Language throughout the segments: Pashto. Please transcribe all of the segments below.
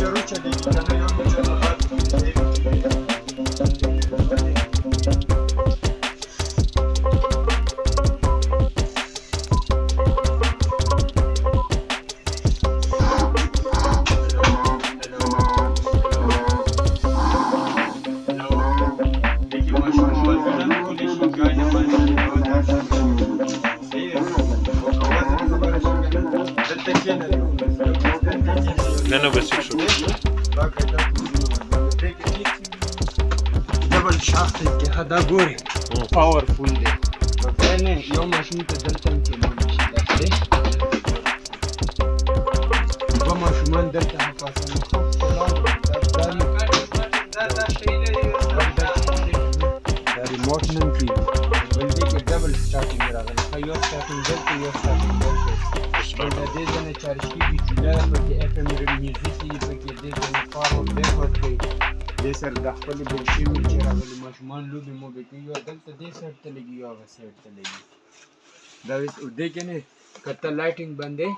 جارو چلیږي کنه یو میټر نه بعد نه نه بس شو دبل شافت کې دا ګوري پاورفول دی نه یو ماشین ته دلته کې ماشین دی دوه ماشومان دلته پاسه نه خو دا ریموټ نن کې بل دې کې ډبل سٹارټینګ راغلی یو سٹارټینګ دلته یو سٹارټینګ دلته دا دې ځنه چارج کېږي چې دا پکې اف ام میوزیک یې پکې دې ځنه فارورډ بیکورډ کوي دې سره د خپلې بلشي مې چې راغلي ماشومان لوبې موبې کوي یو دلته دې سایډ ته لګي یو هغه سایډ ته لګي دا دې کې نه که ته لایټینګ بندې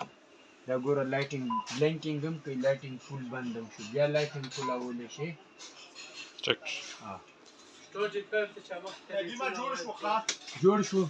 دا ګوره لایټینګ بلینکینګ هم کوي لایټینګ فول بند هم شو بیا لایټینګ کولاولی شي چک جوړ شو